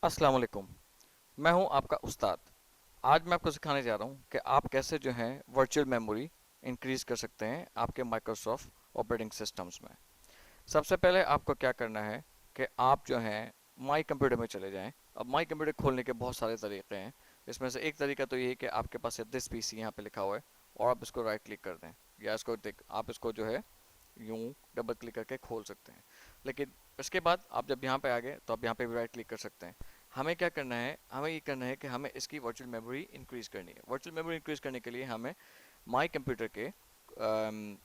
अस्सलाम वालेकुम। मैं हूं आपका उस्ताद। आज मैं आपको सिखाने जा रहा हूं कि आप कैसे जो है वर्चुअल मेमोरी इंक्रीज कर सकते हैं आपके माइक्रोसॉफ्ट ऑपरेटिंग सिस्टम्स में। सबसे पहले आपको क्या करना है कि आप जो है माई कंप्यूटर में चले जाएं। अब माई कंप्यूटर खोलने के बहुत सारे तरीके हैं। इसमें से एक तरीका तो ये है कि आपके पास दिस पीसी यहाँ पे लिखा हुआ है और आप इसको राइट क्लिक कर दें, या इसको देख आप इसको जो है यूं डबल क्लिक करके खोल सकते हैं। लेकिन इसके बाद आप जब यहाँ पे आ गए तो आप यहाँ पे भी राइट क्लिक कर सकते हैं। हमें क्या करना है, हमें ये करना है कि हमें इसकी वर्चुअल मेमोरी इंक्रीज करनी है। वर्चुअल मेमोरी इंक्रीज करने के लिए हमें माई कंप्यूटर के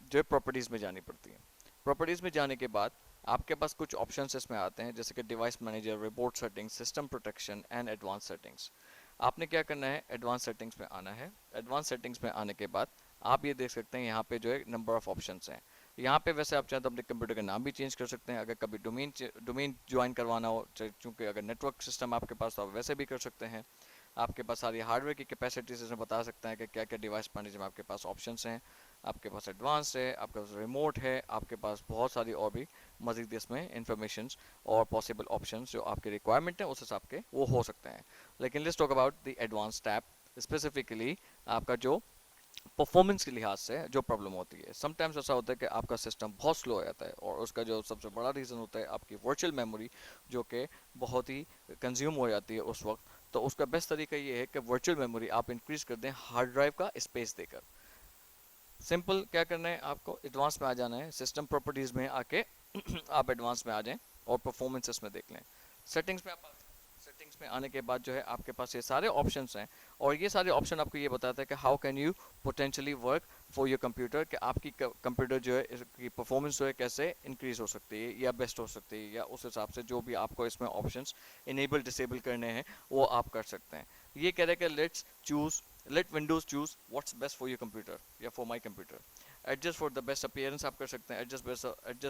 जो प्रॉपर्टीज़ में जानी पड़ती है। प्रॉपर्टीज़ में जाने के बाद आपके पास कुछ ऑप्शंस इसमें आते हैं, जैसे कि device manager, report settings, system protection and advance settings. आपने क्या करना है, एडवांस सेटिंग्स में आना है। एडवांस सेटिंग्स में आने के बाद आप ये देख सकते हैं यहाँ पे जो है नंबर ऑफ ऑप्शंस हैं। यहाँ पे वैसे आप चाहें तो अपने कंप्यूटर का नाम भी चेंज कर सकते हैं, अगर कभी डोमेन ज्वाइन करवाना हो, चूँकि अगर नेटवर्क सिस्टम आपके पास तो आप वैसे भी कर सकते हैं। आपके पास सारी हार्डवेयर की कैपेसिटीज इसमें बता सकते हैं कि क्या क्या डिवाइस मैनेजर में आपके पास ऑप्शंस हैं। आपके पास एडवांस है, आपके पास रिमोट है, आपके पास बहुत सारी और भी मजीद इसमें इंफॉर्मेशन और पॉसिबल ऑप्शंस जो आपके रिक्वायरमेंट है उस हिसाब के वो हो सकते हैं। लेकिन let's talk about the advance tab. Specifically आपका जो परफॉर्मेंस के लिहाज से जो प्रॉब्लम होती है, समटाइम्स ऐसा होता है कि आपका सिस्टम बहुत स्लो हो जाता है और उसका जो सबसे बड़ा रीज़न होता है आपकी वर्चुअल मेमोरी, जो कि बहुत ही कंज्यूम हो जाती है उस वक्त। तो उसका बेस्ट तरीका ये है कि वर्चुअल मेमोरी आप इंक्रीज कर दें हार्ड ड्राइव का स्पेस देकर। सिंपल क्या करना है, आपको एडवांस में आ जाना है, सिस्टम प्रॉपर्टीज़ में आके आप एडवांस में आ जाएं और परफॉर्मेंसेस में देख लें। सेटिंग्स में आप सेटिंग्स में आने के बाद जो है आपके पास ये सारे ऑप्शंस हैं, और ये सारे ऑप्शन आपको ये बताता है कि how can you potentially work for your computer, कि आपकी कंप्यूटर जो है इसकी परफॉर्मेंस जो है कैसे इंक्रीज हो सकती है या बेस्ट हो सकती है, या उस हिसाब से जो भी आपको इसमें ऑप्शंस इनेबल डिसेबल करने हैं वो आप कर सकते हैं। ये कह रहे हैं कि let Windows choose what's best for your computer या for my computer. Adjust for the best appearance आप कर सकते हैं, adjust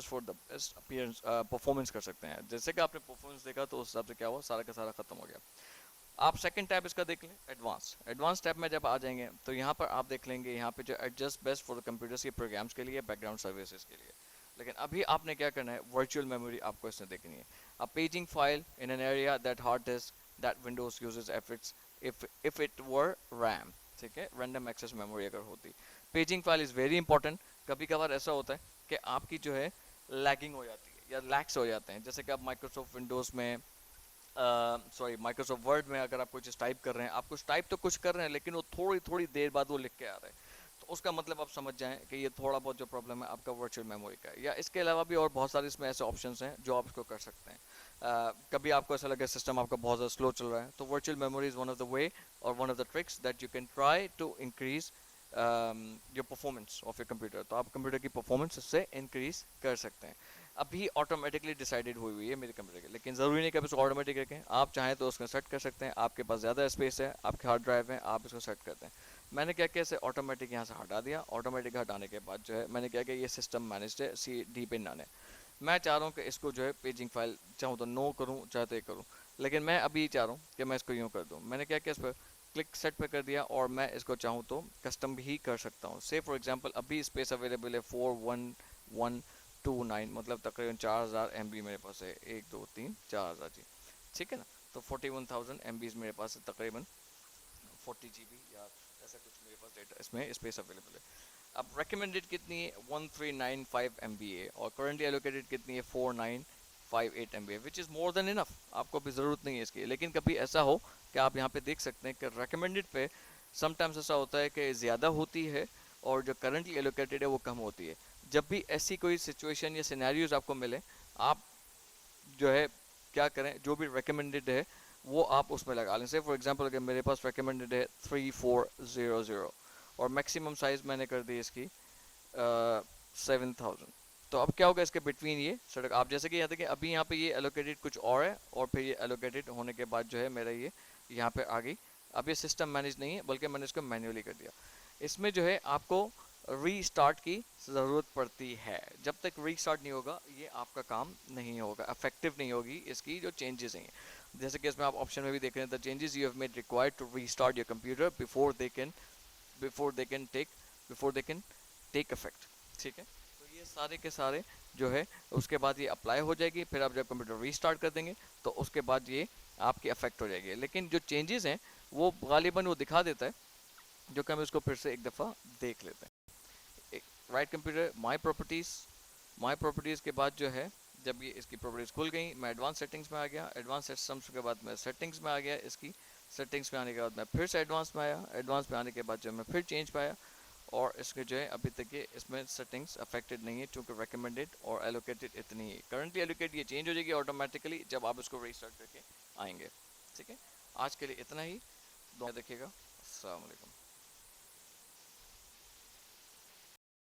for the best appearance performance कर सकते हैं। जैसे कि आपने परफॉर्मेंस देखा तो उस हिसाब से क्या हुआ, सारा का सारा खत्म हो गया। आप सेकंड टैब इसका देख लें, एडवांस। एडवांस टैब में जब आ जाएंगे तो यहाँ पर आप देख लेंगे, यहाँ पे जो adjust best for the computers के प्रोग्राम्स के लिए, बैकग्राउंड सर्विसेज के लिए। लेकिन अभी आपने क्या करना है, वर्चुअल मेमोरी आपको इसमें देखनी है। A paging file in an area that hard disk that Windows uses if it were RAM. ठीक है, रैंडम एक्सेस मेमोरी अगर होती। Paging file is very important. कभी कभार ऐसा होता है कि आपकी जो है लैगिंग हो जाती है या लैक्स हो जाते हैं, जैसे कि आप माइक्रोसॉफ्ट विंडोज़ में, सॉरी माइक्रोसॉफ्ट वर्ड में अगर आप कुछ टाइप कर रहे हैं, आप कुछ टाइप तो कुछ कर रहे हैं लेकिन वो थोड़ी थोड़ी देर बाद वो लिख के आ रहा है, तो उसका मतलब आप समझ जाएं कि ये थोड़ा बहुत जो प्रॉब्लम है आपका वर्चुअल मेमोरी का है। या इसके अलावा भी और बहुत सारे इसमें ऐसे ऑप्शंस हैं जो आप इसको कर सकते हैं। कभी आपको ऐसा लगे सिस्टम आपका बहुत ज़्यादा स्लो चल रहा है, तो virtual memory is one of the way और one of the tricks that you can try to increase your performance of your computer. तो आप कंप्यूटर की परफॉर्मेंस इससे इंक्रीज कर सकते हैं। अभी ऑटोमेटिकली डिसाइडेड हुई हुई है मेरे कंप्यूटर की, लेकिन ज़रूरी नहीं कि आप इसको ऑटोमेटिक रखें। आप चाहें तो उसको सेट कर सकते हैं, आपके पास ज़्यादा स्पेस है, आपके हार्ड ड्राइव है, आप इसको सेट करते हैं। मैंने क्या किया, इसे ऑटोमेटिक यहाँ से हटा दिया। ऑटोमेटिक हटाने के बाद जो है मैंने क्या किया, ये सिस्टम मैनेज्ड है, सी डी पे नान है। मैं चाह रहा हूँ कि इसको जो है पेजिंग फाइल चाहूँ तो नो करूँ, चाहे तो ये करूँ, लेकिन मैं अभी चाह रहा हूँ कि मैं इसको यूँ कर दूँ। मैंने क्या किया, इस पर क्लिक सेट पे कर दिया और मैं इसको चाहूँ तो कस्टम भी कर सकता हूँ। से फॉर एग्जांपल अभी स्पेस अवेलेबल है 4129, मतलब तकरीबन 4000 MB मेरे पास है। 1 2 3 4000 जी, ठीक है ना। तो 41,000 MB मेरे पास है, तकरीबन 40 GB या ऐसा कुछ मेरे पास डेटा इसमें स्पेस अवेलेबल है। अब रिकमेंडेड कितनी है, 1395 MB है, और करंटली एलोकेटेड कितनी है, 4958 MB है, which is more than enough. आपको अभी ज़रूरत नहीं है इसकी। लेकिन कभी ऐसा हो कि आप यहाँ पे देख सकते हैं कि रिकमेंडेड पे समटाइम्स ऐसा होता है कि ज़्यादा होती है और जो करंटली एलोकेटेड है वो कम होती है। जब भी ऐसी कोई सिचुएशन या सिनेरियोज आपको मिले, आप जो है क्या करें, जो भी रिकमेंडेड है वो आप उसमें लगा लें। से फॉर एग्जांपल अगर मेरे पास रिकमेंडेड है 3400 और मैक्सिमम साइज़ मैंने कर दी इसकी 7000, तो अब क्या होगा, इसके बिटवीन ये सड़क आप जैसे कि यहाँ देखिए, अभी यहाँ पे ये एलोकेटेड कुछ और है और फिर ये एलोकेटेड होने के बाद जो है मेरा ये यहाँ पे आ गई। अब ये सिस्टम मैनेज नहीं है बल्कि मैंने इसको मैन्युअली कर दिया। इसमें जो है आपको रीस्टार्ट की ज़रूरत पड़ती है। जब तक रीस्टार्ट नहीं होगा ये आपका काम नहीं होगा, इफेक्टिव नहीं होगी इसकी जो चेंजेस हैं। जैसे कि इसमें आप ऑप्शन में भी देख रहे हैं, the changes you have made required to restart your computer before they can take before they can take effect. ठीक है, तो ये सारे के सारे जो है उसके बाद ये अप्लाई हो जाएगी। फिर आप जब कंप्यूटर रीस्टार्ट कर देंगे तो उसके बाद ये आपकी अफेक्ट हो जाएगी। लेकिन जो चेंजेस हैं वो गालिबन वो दिखा देता है, जो कि हम इसको फिर से एक दफ़ा देख लेते हैं। राइट कंप्यूटर, माई प्रॉपर्टीज़ के बाद जो है, जब ये इसकी प्रॉपर्टीज़ खुल गई, मैं एडवांस सेटिंग्स में आ गया। एडवांस सिस्टम्स के बाद मैं सेटिंग्स में आ गया। इसकी सेटिंग्स में आने के बाद मैं फिर से एडवांस में आया। एडवांस में आने के बाद जो मैं फिर चेंज पे आया, और इसके जो है अभी तक ये इसमें सेटिंग्स अफेक्टेड नहीं है, क्योंकि रिकमेंडेड और एलोकेटेड इतनी ही करंटली एलोकेट ये चेंज हो जाएगी ऑटोमेटिकली जब आप इसको रीस्टार्ट करके आएंगे। ठीक है, आज के लिए इतना ही। दुआ देखिएगा। अस्सलाम वालेकुम।